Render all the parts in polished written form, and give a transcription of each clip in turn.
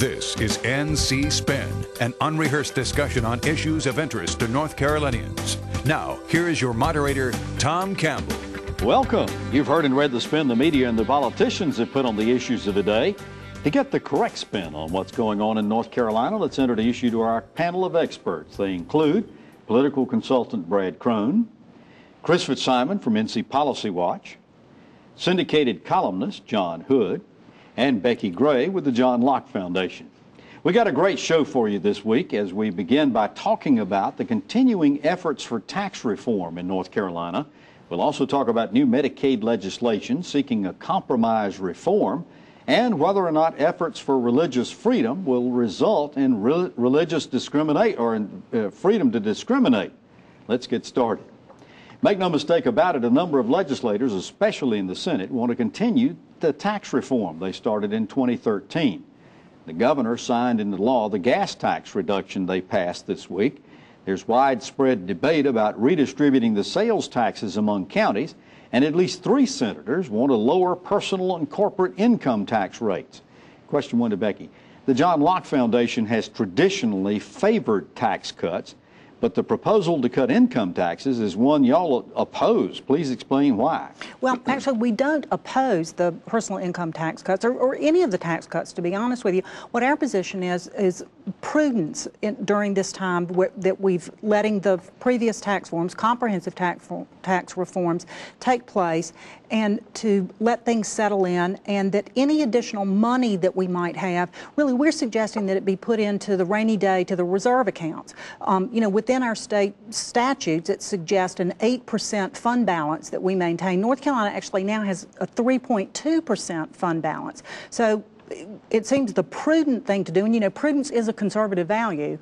This is NC Spin, an unrehearsed discussion on issues of interest to North Carolinians. Now, here is your moderator, Tom Campbell. Welcome. You've heard and read the spin the media and the politicians have put on the issues of the day. To get the correct spin on what's going on in North Carolina, let's enter the issue to our panel of experts. They include political consultant Brad Crone, Chris Fitzsimon from NC Policy Watch, syndicated columnist John Hood, and Becki Gray with the John Locke Foundation. We got a great show for you this week as we begin by talking about the continuing efforts for tax reform in North Carolina. We'll also talk about new Medicaid legislation seeking a compromise reform and whether or not efforts for religious freedom will result in religious discriminate or in freedom to discriminate. Let's get started. Make no mistake about it, a number of legislators, especially in the Senate, want to continue the tax reform they started in 2013. The governor signed into law the gas tax reduction they passed this week. There's widespread debate about redistributing the sales taxes among counties, and at least 3 senators want to lower personal and corporate income tax rates. Question 1 to Becki. The John Locke Foundation has traditionally favored tax cuts, but the proposal to cut income taxes is one y'all oppose. Please explain why. Well, actually, we don't oppose the personal income tax cuts or any of the tax cuts, to be honest with you. What our position is prudence during this time that we've letting the previous tax reforms, comprehensive tax reforms, take place, and to let things settle in, and that any additional money that we might have, really, we're suggesting that it be put into the rainy day, to the reserve accounts. Within our state statutes, it suggests an 8% fund balance that we maintain. North Carolina actually now has a 3.2% fund balance. So it seems the prudent thing to do, and prudence is a conservative value,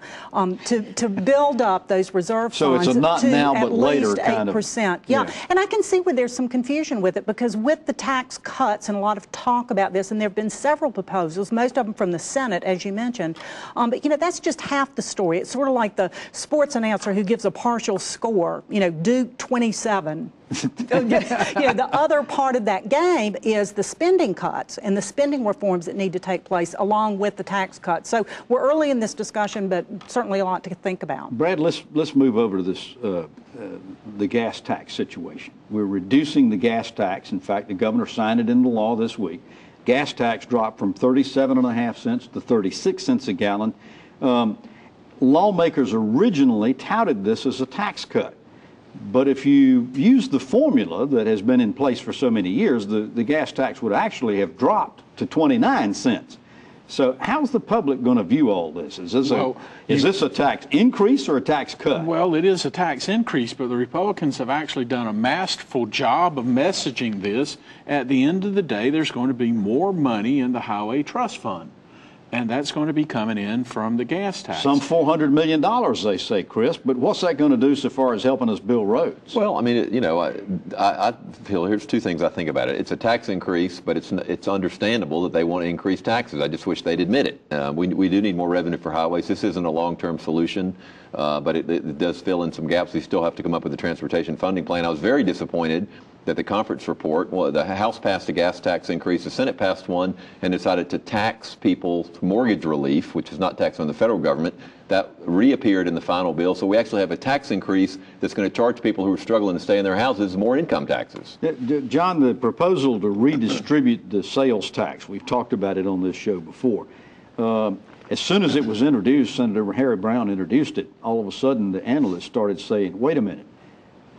to build up those reserve funds. So it's a not to now at but later least kind 8%. of. Yeah, and I can see where there's some confusion with it, because with the tax cuts and a lot of talk about this, and there have been several proposals, most of them from the Senate, as you mentioned, but that's just half the story. It's sort of like the sports announcer who gives a partial score, Duke 27. The other part of that game is the spending cuts and the spending reforms that need to take place along with the tax cuts. So we're early in this discussion, but certainly a lot to think about. Brad, let's move over to this the gas tax situation. We're reducing the gas tax. In fact, the governor signed it into law this week. Gas tax dropped from 37.5 cents to 36 cents a gallon. Lawmakers originally touted this as a tax cut. But if you use the formula that has been in place for so many years, the gas tax would actually have dropped to 29 cents. So how's the public going to view all this? Is this a tax increase or a tax cut? Well, it is a tax increase, but the Republicans have actually done a masterful job of messaging this. At the end of the day, there's going to be more money in the Highway Trust Fund. And that's going to be coming in from the gas tax. Some $400 million, they say, Chris. But what's that going to do so far as helping us build roads? Well, I mean, I feel here's 2 things I think about it. It's a tax increase, but it's understandable that they want to increase taxes. I just wish they'd admit it. We do need more revenue for highways. This isn't a long-term solution, but it does fill in some gaps. We still have to come up with a transportation funding plan. I was very disappointed that the conference report, the House passed a gas tax increase, the Senate passed one and decided to tax people's mortgage relief, which is not taxed on the federal government. That reappeared in the final bill. So we actually have a tax increase that's going to charge people who are struggling to stay in their houses more income taxes. John, the proposal to redistribute the sales tax, we've talked about it on this show before. As soon as it was introduced, Senator Harry Brown introduced it, all of a sudden the analysts started saying, wait a minute.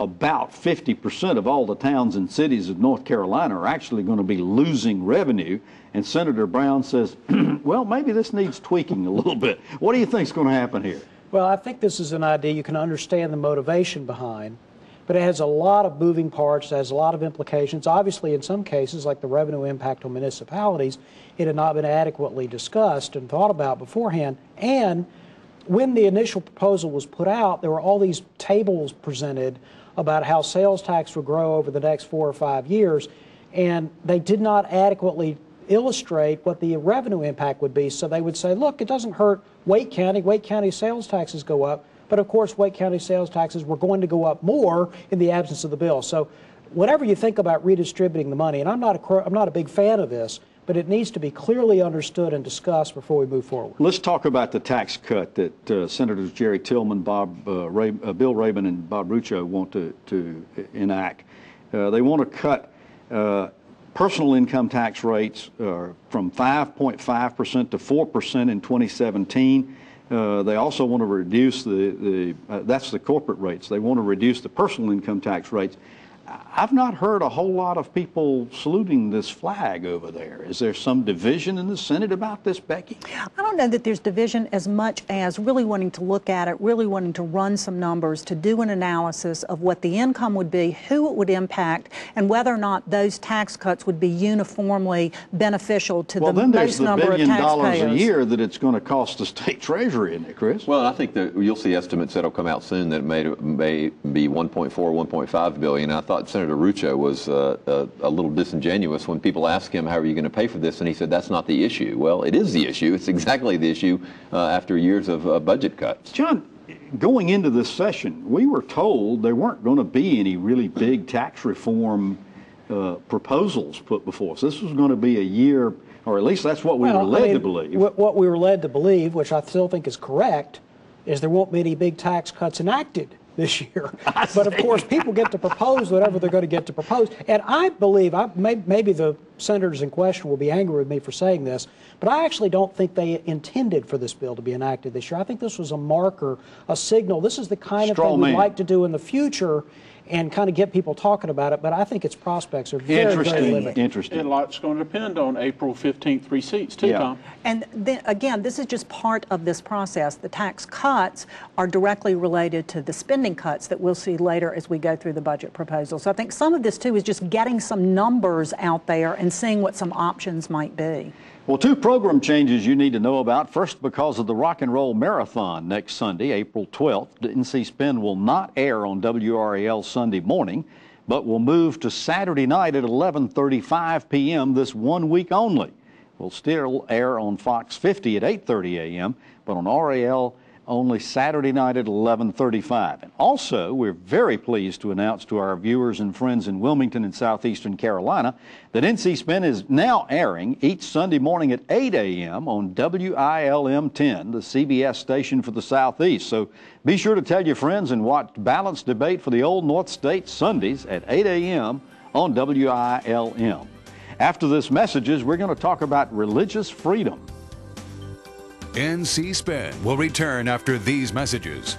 About 50% of all the towns and cities of North Carolina are actually going to be losing revenue. And Senator Brown says, well, maybe this needs tweaking a little bit. What do you think is going to happen here? Well, I think this is an idea you can understand the motivation behind, but it has a lot of moving parts, it has a lot of implications. Obviously, in some cases, like the revenue impact on municipalities, it had not been adequately discussed and thought about beforehand. And when the initial proposal was put out, there were all these tables presented about how sales tax would grow over the next 4 or 5 years, and they did not adequately illustrate what the revenue impact would be. So they would say, look, it doesn't hurt Wake County. Wake County sales taxes go up, but of course Wake County sales taxes were going to go up more in the absence of the bill. So whenever you think about redistributing the money, and I'm not a big fan of this, but it needs to be clearly understood and discussed before we move forward. Let's talk about the tax cut that Senators Jerry Tillman, Bill Rabon, and Bob Rucho want to enact. They want to cut personal income tax rates from 5.5% to 4% in 2017. They also want to reduce that's the corporate rates. They want to reduce the personal income tax rates. I've not heard a whole lot of people saluting this flag over there. Is there some division in the Senate about this, Becki? I don't know that there's division as much as really wanting to look at it, really wanting to run some numbers, to do an analysis of what the income would be, who it would impact, and whether or not those tax cuts would be uniformly beneficial to the most number of taxpayers. Well, then there's the $1 billion a year that it's going to cost the state treasury, isn't it, Chris? Well, I think that you'll see estimates that'll come out soon that it may be 1.4, 1.5 billion. I thought Senator Rucho was a little disingenuous when people asked him, how are you going to pay for this? And he said, that's not the issue. Well, it is the issue. It's exactly the issue after years of budget cuts. John, going into this session, we were told there weren't going to be any really big tax reform proposals put before us. This was going to be a year, or at least that's what we were led to believe. What we were led to believe, which I still think is correct, is there won't be any big tax cuts enacted this year. But of course, people get to propose whatever they're going to get to propose. And I believe, maybe the senators in question will be angry with me for saying this, but I actually don't think they intended for this bill to be enacted this year. I think this was a marker, a signal. This is the kind of thing we'd like to do in the future and kind of get people talking about it, but I think its prospects are very, very limited. Interesting. And a lot's going to depend on April 15th, 3 seats too, Tom. And then, again, this is just part of this process. The tax cuts are directly related to the spending cuts that we'll see later as we go through the budget proposal. So I think some of this, too, is just getting some numbers out there and seeing what some options might be. Well, two program changes you need to know about. First, because of the Rock and Roll Marathon next Sunday, April 12th, the NC Spin will not air on WRAL Sunday morning, but will move to Saturday night at 11:35 p.m. this 1 week only. Will still air on Fox 50 at 8:30 a.m., but on RAL only Saturday night at 11:35. And also, we're very pleased to announce to our viewers and friends in Wilmington and southeastern Carolina that NC Spin is now airing each Sunday morning at 8 a.m. on WILM 10, the CBS station for the Southeast. So be sure to tell your friends and watch Balanced Debate for the Old North State Sundays at 8 a.m. on WILM. After this messages, we're going to talk about religious freedom. NC Spin will return after these messages.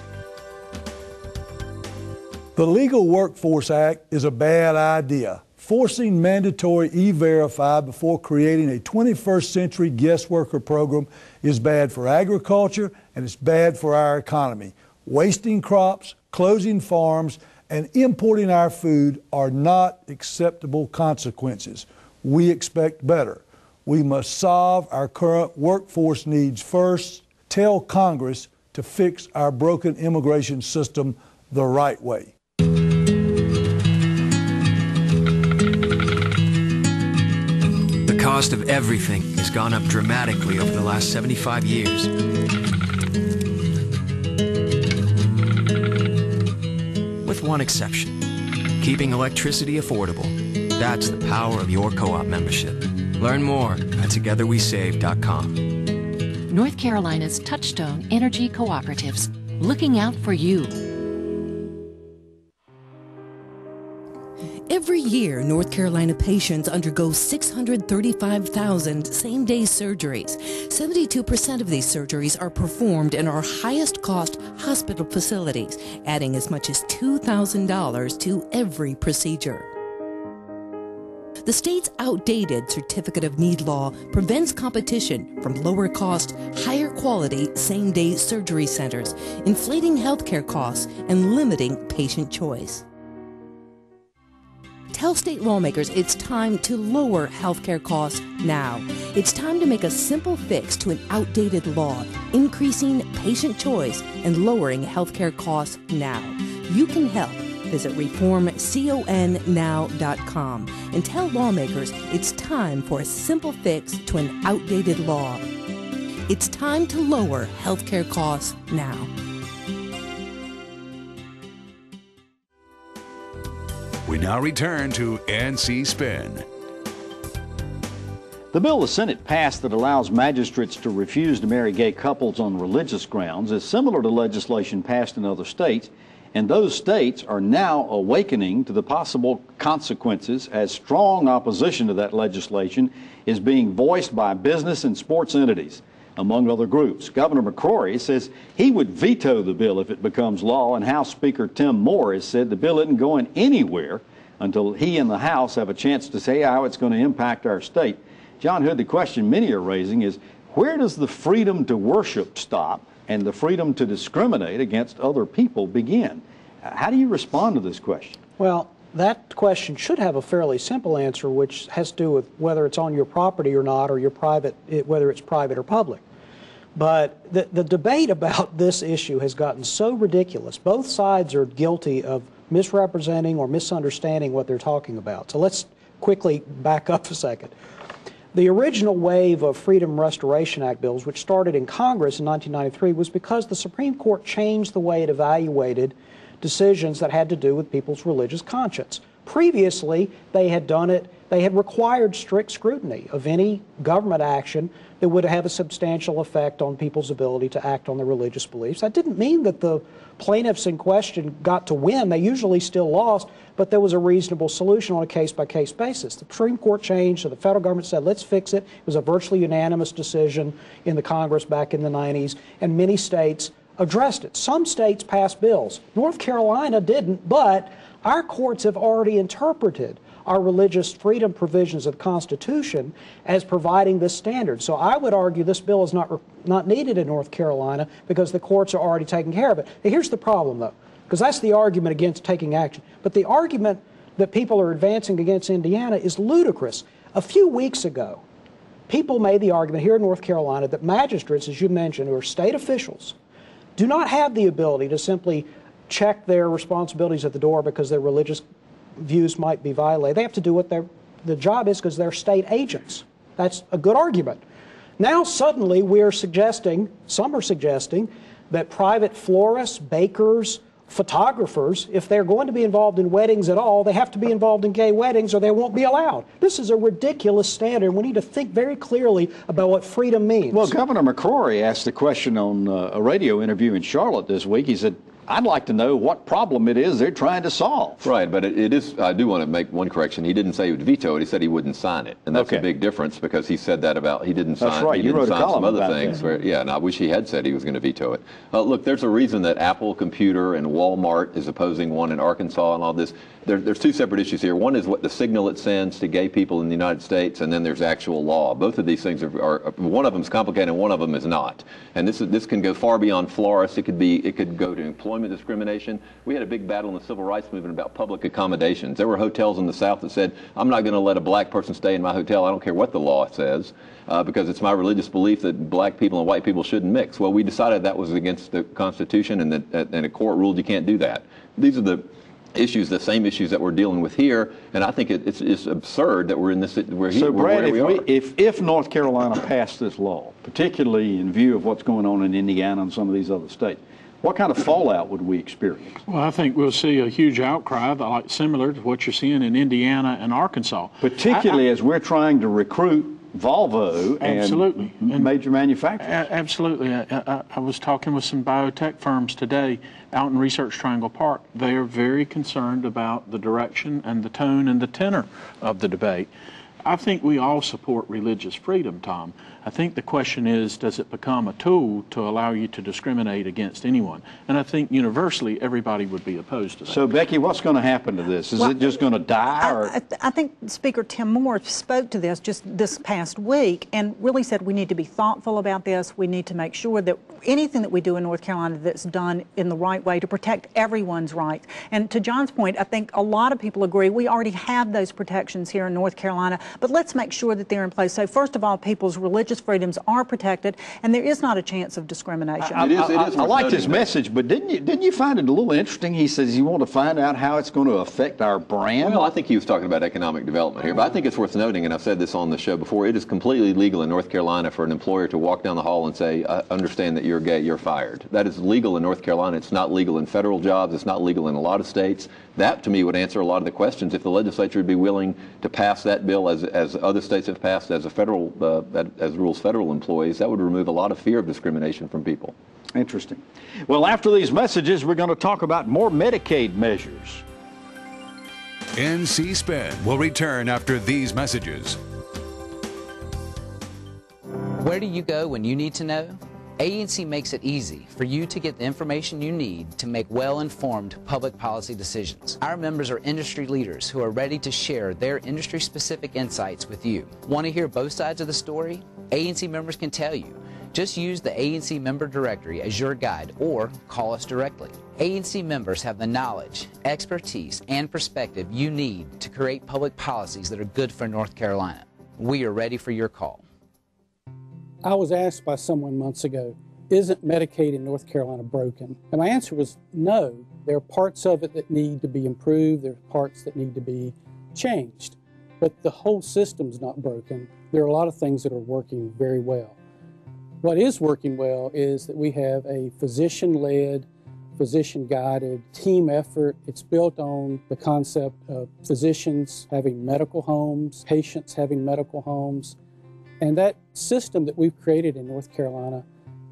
The Legal Workforce Act is a bad idea. Forcing mandatory E-Verify before creating a 21st century guest worker program is bad for agriculture and it's bad for our economy. Wasting crops, closing farms, and importing our food are not acceptable consequences. We expect better. We must solve our current workforce needs first, tell Congress to fix our broken immigration system the right way. The cost of everything has gone up dramatically over the last 75 years. With one exception, keeping electricity affordable. That's the power of your co-op membership. Learn more at togetherwesave.com. North Carolina's Touchstone Energy Cooperatives, looking out for you. Every year, North Carolina patients undergo 635,000 same-day surgeries. 72% of these surgeries are performed in our highest-cost hospital facilities, adding as much as $2,000 to every procedure. The state's outdated Certificate of Need law prevents competition from lower-cost, higher-quality same-day surgery centers, inflating healthcare costs and limiting patient choice. Tell state lawmakers it's time to lower healthcare costs now. It's time to make a simple fix to an outdated law, increasing patient choice and lowering healthcare costs now. You can help. Visit reformconnow.com and tell lawmakers it's time for a simple fix to an outdated law. It's time to lower healthcare costs now. We now return to NC Spin. The bill the Senate passed that allows magistrates to refuse to marry gay couples on religious grounds is similar to legislation passed in other states, and those states are now awakening to the possible consequences as strong opposition to that legislation is being voiced by business and sports entities, among other groups. Governor McCrory says he would veto the bill if it becomes law, and House Speaker Tim Moore has said the bill isn't going anywhere until he and the House have a chance to say how it's going to impact our state. John Hood, the question many are raising is, where does the freedom to worship stop and the freedom to discriminate against other people begin? How do you respond to this question? Well, that question should have a fairly simple answer, which has to do with whether it's on your property or not, or your private, whether it's private or public. But the debate about this issue has gotten so ridiculous. Both sides are guilty of misrepresenting or misunderstanding what they're talking about. So let's quickly back up a second. The original wave of Freedom Restoration Act bills, which started in Congress in 1993, was because the Supreme Court changed the way it evaluated decisions that had to do with people's religious conscience. Previously, they had done it, they had required strict scrutiny of any government action that would have a substantial effect on people's ability to act on their religious beliefs. That didn't mean that the plaintiffs in question got to win. They usually still lost, but there was a reasonable solution on a case-by-case basis. The Supreme Court changed, so the federal government said, let's fix it. It was a virtually unanimous decision in the Congress back in the 90s, and many states addressed it. Some states passed bills. North Carolina didn't, but our courts have already interpreted our religious freedom provisions of the Constitution as providing this standard. So I would argue this bill is not needed in North Carolina because the courts are already taking care of it. Now, here's the problem, though, because that's the argument against taking action. But the argument that people are advancing against Indiana is ludicrous. A few weeks ago, people made the argument here in North Carolina that magistrates, as you mentioned, who are state officials, do not have the ability to simply check their responsibilities at the door because their religious views might be violated. They have to do what the job is because they're state agents. That's a good argument. Now suddenly we're suggesting, some are suggesting, that private florists, bakers, photographers, if they're going to be involved in weddings at all, they have to be involved in gay weddings or they won't be allowed. This is a ridiculous standard. We need to think very clearly about what freedom means. Well, Governor McCrory asked the question on a radio interview in Charlotte this week. He said, I'd like to know what problem it is they're trying to solve. Right, but it is, I do want to make one correction. He didn't say he would veto it. He said he wouldn't sign it. And that's a big difference because he said that about, he didn't sign, right. He didn't sign some other things. Where, yeah, and I wish he had said he was going to veto it. Look, there's a reason that Apple Computer and Walmart is opposing one in Arkansas and all this. There's two separate issues here. One is what the signal it sends to gay people in the United States, and then there's actual law. Both of these things are one of them is complicated and one of them is not. And this can go far beyond florists. It could go to employment discrimination. We had a big battle in the civil rights movement about public accommodations. There were hotels in the South that said, I'm not going to let a black person stay in my hotel. I don't care what the law says, because it's my religious belief that black people and white people shouldn't mix. Well, we decided that was against the Constitution, and a court ruled you can't do that. These are the issues, the same issues that we're dealing with here, and I think it's absurd that we're in this. So, Brad, if North Carolina passed this law, particularly in view of what's going on in Indiana and some of these other states, what kind of fallout would we experience? Well, I think we'll see a huge outcry, like similar to what you're seeing in Indiana and Arkansas. Particularly as we're trying to recruit Volvo and major manufacturers. Absolutely. I was talking with some biotech firms today out in Research Triangle Park. They are very concerned about the direction and the tone and the tenor of the debate. I think we all support religious freedom, Tom. I think the question is, does it become a tool to allow you to discriminate against anyone? And I think universally everybody would be opposed to that. So, Becki, what's going to happen to this? Is it just going to die? I think Speaker Tim Moore spoke to this just this past week and really said we need to be thoughtful about this. We need to make sure that anything that we do in North Carolina that's done in the right way to protect everyone's rights. And to John's point, I think a lot of people agree we already have those protections here in North Carolina, but let's make sure that they're in place. So first of all, people's religious religious freedoms are protected, and there is not a chance of discrimination. I liked his message, but didn't you find it a little interesting? He says you want to find out how it's going to affect our brand. Well, I think he was talking about economic development here, but I think it's worth noting, and I've said this on the show before, it is completely legal in North Carolina for an employer to walk down the hall and say, I understand that you're gay, you're fired. That is legal in North Carolina. It's not legal in federal jobs. It's not legal in a lot of states. That, to me, would answer a lot of the questions. If the legislature would be willing to pass that bill as other states have passed as rules federal employees, that would remove a lot of fear of discrimination from people. Interesting. Well, after these messages, we're going to talk about more Medicaid measures. NC Spin will return after these messages. Where do you go when you need to know? ANC makes it easy for you to get the information you need to make well-informed public policy decisions. Our members are industry leaders who are ready to share their industry-specific insights with you. Want to hear both sides of the story? ANC members can tell you. Just use the ANC member directory as your guide or call us directly. ANC members have the knowledge, expertise, and perspective you need to create public policies that are good for North Carolina. We are ready for your call. I was asked by someone months ago, isn't Medicaid in North Carolina broken? And my answer was no. There are parts of it that need to be improved. There are parts that need to be changed. But the whole system's not broken. There are a lot of things that are working very well. What is working well is that we have a physician-led, physician-guided team effort. It's built on the concept of physicians having medical homes, patients having medical homes. And that system that we've created in North Carolina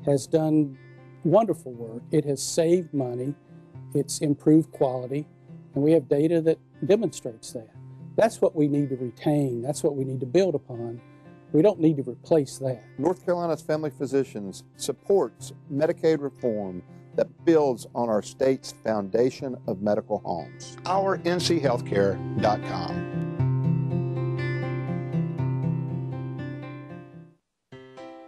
has done wonderful work. It has saved money, it's improved quality, and we have data that demonstrates that. That's what we need to retain, that's what we need to build upon. We don't need to replace that. North Carolina's Family Physicians supports Medicaid reform that builds on our state's foundation of medical homes. OurNCHealthcare.com.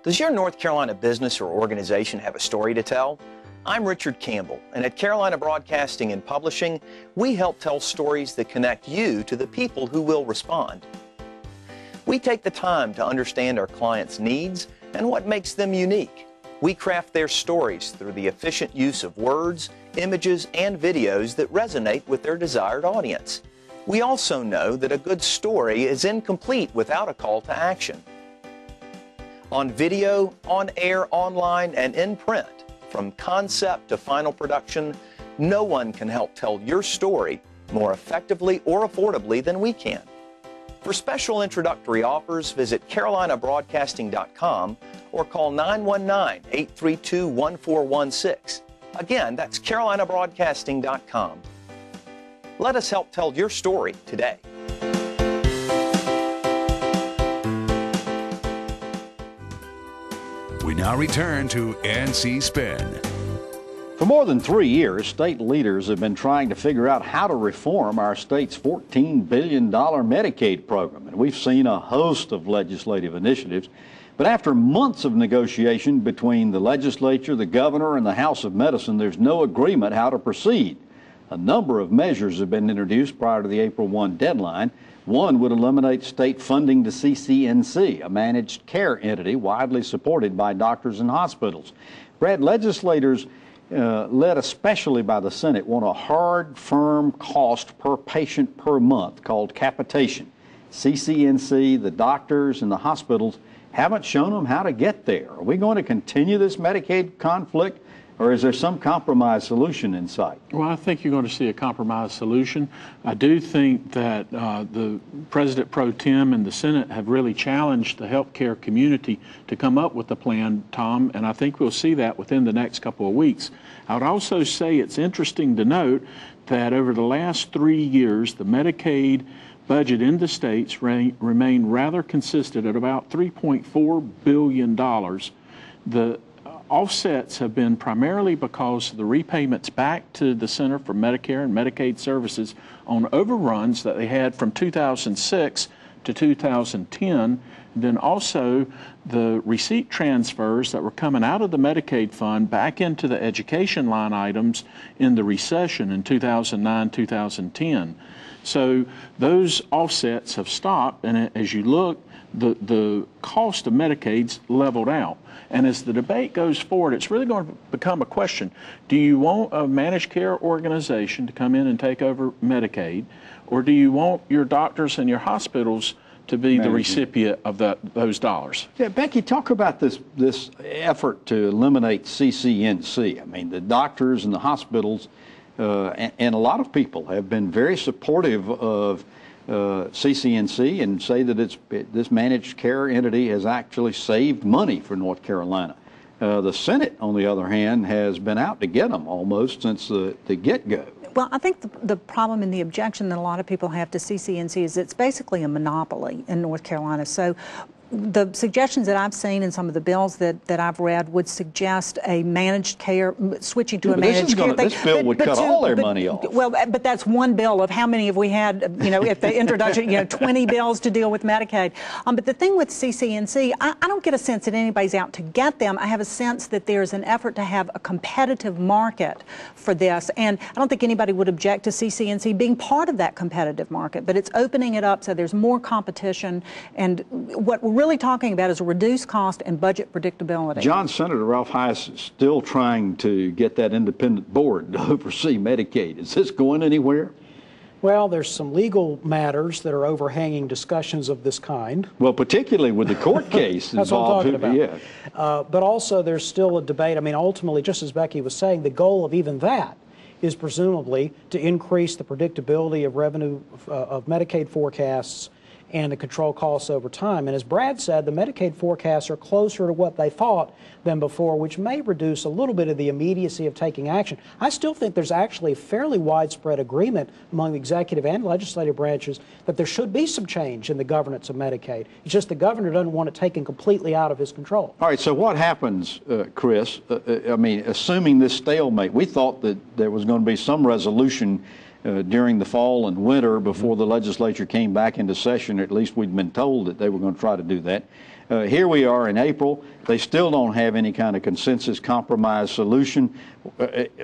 Does your North Carolina business or organization have a story to tell? I'm Richard Campbell, and at Carolina Broadcasting and Publishing, we help tell stories that connect you to the people who will respond. We take the time to understand our clients' needs and what makes them unique. We craft their stories through the efficient use of words, images, and videos that resonate with their desired audience. We also know that a good story is incomplete without a call to action. On video, on air, online, and in print, from concept to final production, no one can help tell your story more effectively or affordably than we can. For special introductory offers, visit carolinabroadcasting.com or call 919-832-1416. Again, that's carolinabroadcasting.com. Let us help tell your story today. We now return to NC Spin. For more than 3 years, state leaders have been trying to figure out how to reform our state's $14 billion Medicaid program. And we've seen a host of legislative initiatives. But after months of negotiation between the legislature, the governor, and the House of Medicine, there's no agreement how to proceed. A number of measures have been introduced prior to the April 1 deadline. One would eliminate state funding to CCNC, a managed care entity widely supported by doctors and hospitals. Brad, legislators, led especially by the Senate, want a hard, firm cost per patient per month called capitation. CCNC, the doctors, and the hospitals haven't shown them how to get there. Are we going to continue this Medicaid conflict, or is there some compromise solution in sight? Well, I think you're going to see a compromise solution. I do think that the President Pro Tem and the Senate have really challenged the healthcare community to come up with a plan, Tom, and I think we'll see that within the next couple of weeks. I would also say it's interesting to note that over the last 3 years, the Medicaid budget in the states remained rather consistent at about $3.4 billion. The offsets have been primarily because of the repayments back to the Center for Medicare and Medicaid Services on overruns that they had from 2006 to 2010, and then also the receipt transfers that were coming out of the Medicaid fund back into the education line items in the recession in 2009-2010. So those offsets have stopped, and as you look, the cost of Medicaid's leveled out. And as the debate goes forward, it's really going to become a question. Do you want a managed care organization to come in and take over Medicaid, or do you want your doctors and your hospitals to be the recipient of those dollars? Yeah, Becki, talk about this effort to eliminate CCNC. I mean, the doctors and the hospitals and a lot of people have been very supportive of CCNC and say that this managed care entity has actually saved money for North Carolina. The Senate, on the other hand, has been out to get them almost since the get-go. Well, I think the problem and the objection that a lot of people have to CCNC is it's basically a monopoly in North Carolina. So the suggestions that I've seen in some of the bills that I've read would suggest a managed care, switching to a managed care thing. This bill would cut all their money off. Well, but that's one bill of how many have we had, if the introduction, 20 bills to deal with Medicaid. But the thing with CCNC, I don't get a sense that anybody's out to get them. I have a sense that there's an effort to have a competitive market for this. And I don't think anybody would object to CCNC being part of that competitive market, but it's opening it up so there's more competition. And what we're really talking about is a reduced cost and budget predictability. John Senator Ralph Heiss is still trying to get that independent board to oversee Medicaid. Is this going anywhere? Well, there's some legal matters that are overhanging discussions of this kind. Well, particularly with the court case That's involved. What I'm talking about. Yeah. But also there's still a debate. I mean, ultimately, just as Becki was saying, the goal of even that is presumably to increase the predictability of revenue of Medicaid forecasts and to control costs over time. And as Brad said, the Medicaid forecasts are closer to what they thought than before, which may reduce a little bit of the immediacy of taking action. I still think there's actually a fairly widespread agreement among the executive and legislative branches that there should be some change in the governance of Medicaid. It's just the governor doesn't want it taken completely out of his control. All right, so what happens, Chris? I mean, assuming this stalemate, we thought that there was going to be some resolution during the fall and winter before the legislature came back into session. At least we'd been told that they were going to try to do that. Here we are in April. They still don't have any kind of consensus compromise solution.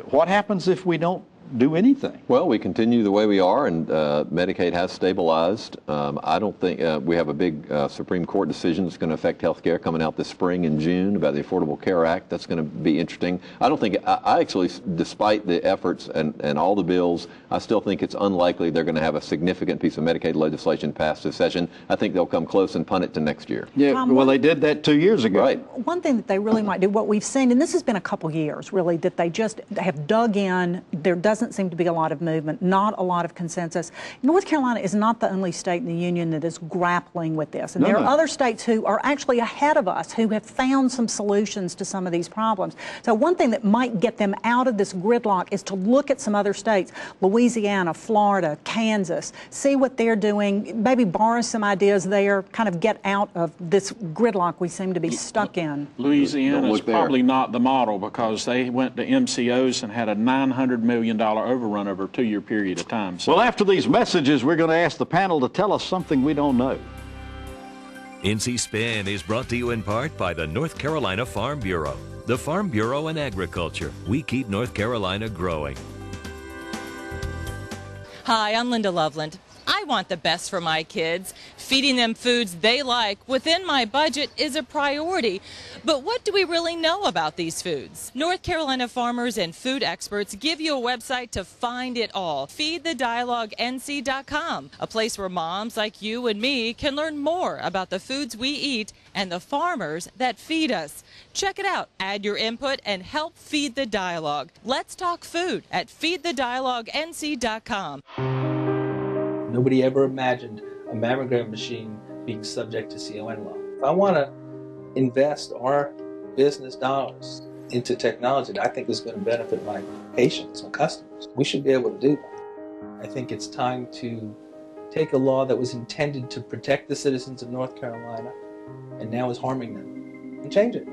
What happens if we don't do anything? Well, we continue the way we are, and Medicaid has stabilized. I don't think we have a big Supreme Court decision that's going to affect health care coming out this spring in June about the Affordable Care Act. That's going to be interesting. I don't think, I actually, despite the efforts and all the bills, I still think it's unlikely they're going to have a significant piece of Medicaid legislation passed this session. I think they'll come close and punt it to next year. Yeah, well, they did that 2 years ago. Right. One thing that they really might do, what we've seen, and this has been a couple years, really, that they just have dug in. There doesn't seem to be a lot of movement, not a lot of consensus. North Carolina is not the only state in the union that is grappling with this. And there are other states who are actually ahead of us who have found some solutions to some of these problems. So one thing that might get them out of this gridlock is to look at some other states, Louisiana, Florida, Kansas, see what they're doing, maybe borrow some ideas there, kind of get out of this gridlock we seem to be stuck in. Louisiana is probably not the model because they went to MCOs and had a $900 million overrun over a 2-year period of time. So. Well, after these messages, we're going to ask the panel to tell us something we don't know. NC Spin is brought to you in part by the North Carolina Farm Bureau. The Farm Bureau and Agriculture. We keep North Carolina growing. Hi, I'm Linda Loveland. I want the best for my kids. Feeding them foods they like within my budget is a priority. But what do we really know about these foods? North Carolina farmers and food experts give you a website to find it all. FeedTheDialogueNC.com, a place where moms like you and me can learn more about the foods we eat and the farmers that feed us. Check it out. Add your input and help feed the dialogue. Let's talk food at FeedTheDialogueNC.com. Nobody ever imagined a mammogram machine being subject to CON law. If I want to invest our business dollars into technology that I think is going to benefit my patients, my customers, we should be able to do that. I think it's time to take a law that was intended to protect the citizens of North Carolina and now is harming them and change it.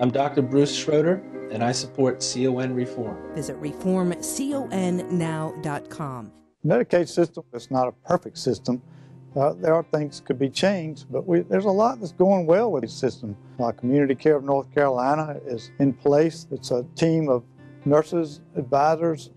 I'm Dr. Bruce Schroeder, and I support CON reform. Visit reformconnow.com. Medicaid system is not a perfect system. There are things could be changed, but there's a lot that's going well with the system. Community Care of North Carolina is in place. It's a team of nurses, advisors,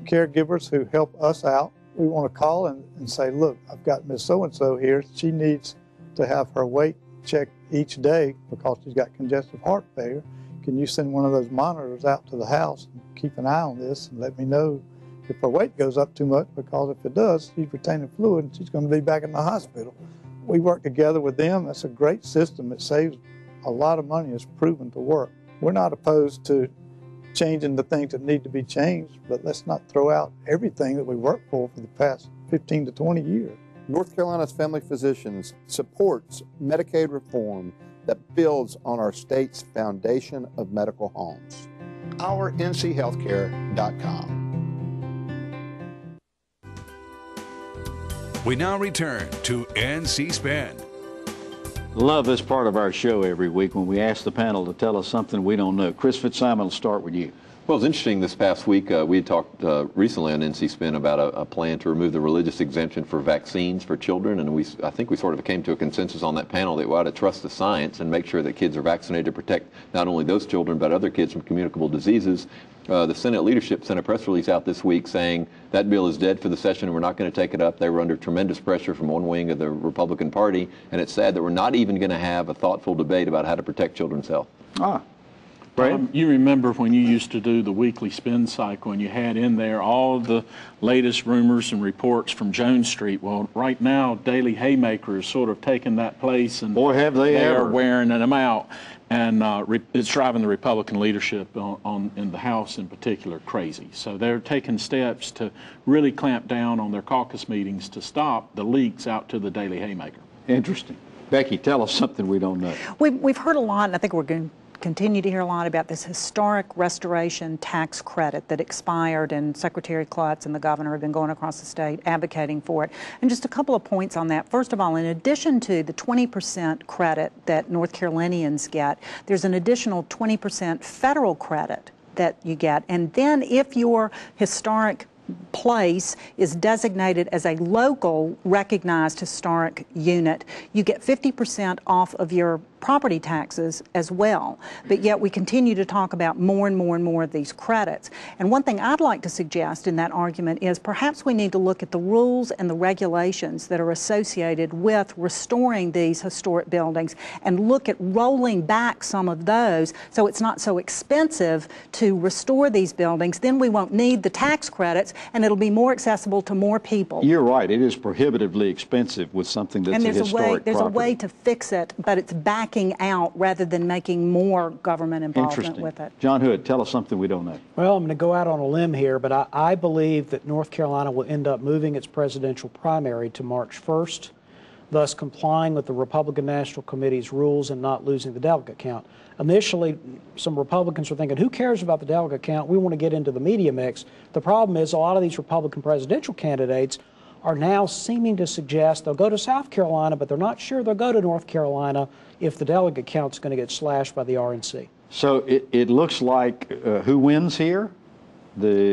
caregivers who help us out. We want to call and say, look, I've got Miss So-and-so here. She needs to have her weight checked each day because she's got congestive heart failure. Can you send one of those monitors out to the house and keep an eye on this and let me know if her weight goes up too much, because if it does, she's retaining fluid and she's going to be back in the hospital. We work together with them. That's a great system. It saves a lot of money. It's proven to work. We're not opposed to changing the things that need to be changed, but let's not throw out everything that we worked for the past 15 to 20 years. North Carolina's Family Physicians supports Medicaid reform that builds on our state's foundation of medical homes. OurNCHealthcare.com. We now return to NC Spin. Love this part of our show every week when we ask the panel to tell us something we don't know. Chris Fitzsimon, will start with you. Well, it's interesting this past week. We had talked recently on NC Spin about a plan to remove the religious exemption for vaccines for children, and I think we sort of came to a consensus on that panel that we ought to trust the science and make sure that kids are vaccinated to protect not only those children but other kids from communicable diseases. The Senate leadership sent a press release out this week saying that bill is dead for the session and we're not going to take it up. They were under tremendous pressure from one wing of the Republican Party, and it's sad that we're not even going to have a thoughtful debate about how to protect children's health. You remember when you used to do the weekly spin cycle and you had in there all the latest rumors and reports from Jones Street. Well, right now, Daily Haymaker is sort of taking that place, and boy, have they ever. Are wearing them out. And it's driving the Republican leadership in the House in particular crazy. So they're taking steps to really clamp down on their caucus meetings to stop the leaks out to the Daily Haymaker. Interesting. Becki, tell us something we don't know. We've heard a lot, and I think we're going to continue to hear a lot about this historic restoration tax credit that expired, and Secretary Klutz and the governor have been going across the state advocating for it. And just a couple of points on that. First of all, in addition to the 20% credit that North Carolinians get, there's an additional 20% federal credit that you get. And then if your historic place is designated as a local recognized historic unit, you get 50% off of your property taxes as well. But yet we continue to talk about more and more and more of these credits. And one thing I'd like to suggest in that argument is perhaps we need to look at the rules and the regulations that are associated with restoring these historic buildings and look at rolling back some of those so it's not so expensive to restore these buildings. Then we won't need the tax credits and it'll be more accessible to more people. You're right. It is prohibitively expensive with something that's a historic property. There's a way to fix it, but it's backing out rather than making more government involvement with it. John Hood, tell us something we don't know. Well, I'm going to go out on a limb here, but I believe that North Carolina will end up moving its presidential primary to March 1st, thus complying with the Republican National Committee's rules and not losing the delegate count. Initially, some Republicans were thinking, who cares about the delegate count? We want to get into the media mix. The problem is a lot of these Republican presidential candidates are now seeming to suggest they'll go to South Carolina, but they're not sure they'll go to North Carolina if the delegate count's going to get slashed by the RNC. So it looks like who wins here?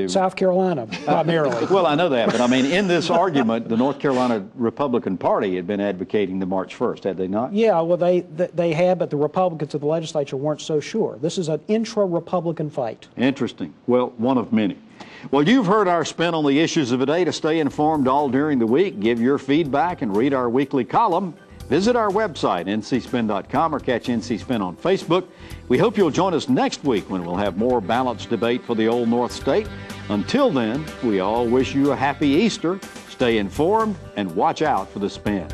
South Carolina, primarily. Well, I know that, but I mean, in this argument, the North Carolina Republican Party had been advocating the March 1st, had they not? Yeah, well, they had, but the Republicans of the legislature weren't so sure. This is an intra-Republican fight. Interesting. Well, one of many. Well, you've heard our spin on the issues of the day. To stay informed all during the week, give your feedback and read our weekly column. Visit our website, ncspin.com, or catch NC Spin on Facebook. We hope you'll join us next week when we'll have more balanced debate for the Old North State. Until then, we all wish you a happy Easter. Stay informed and watch out for the spin.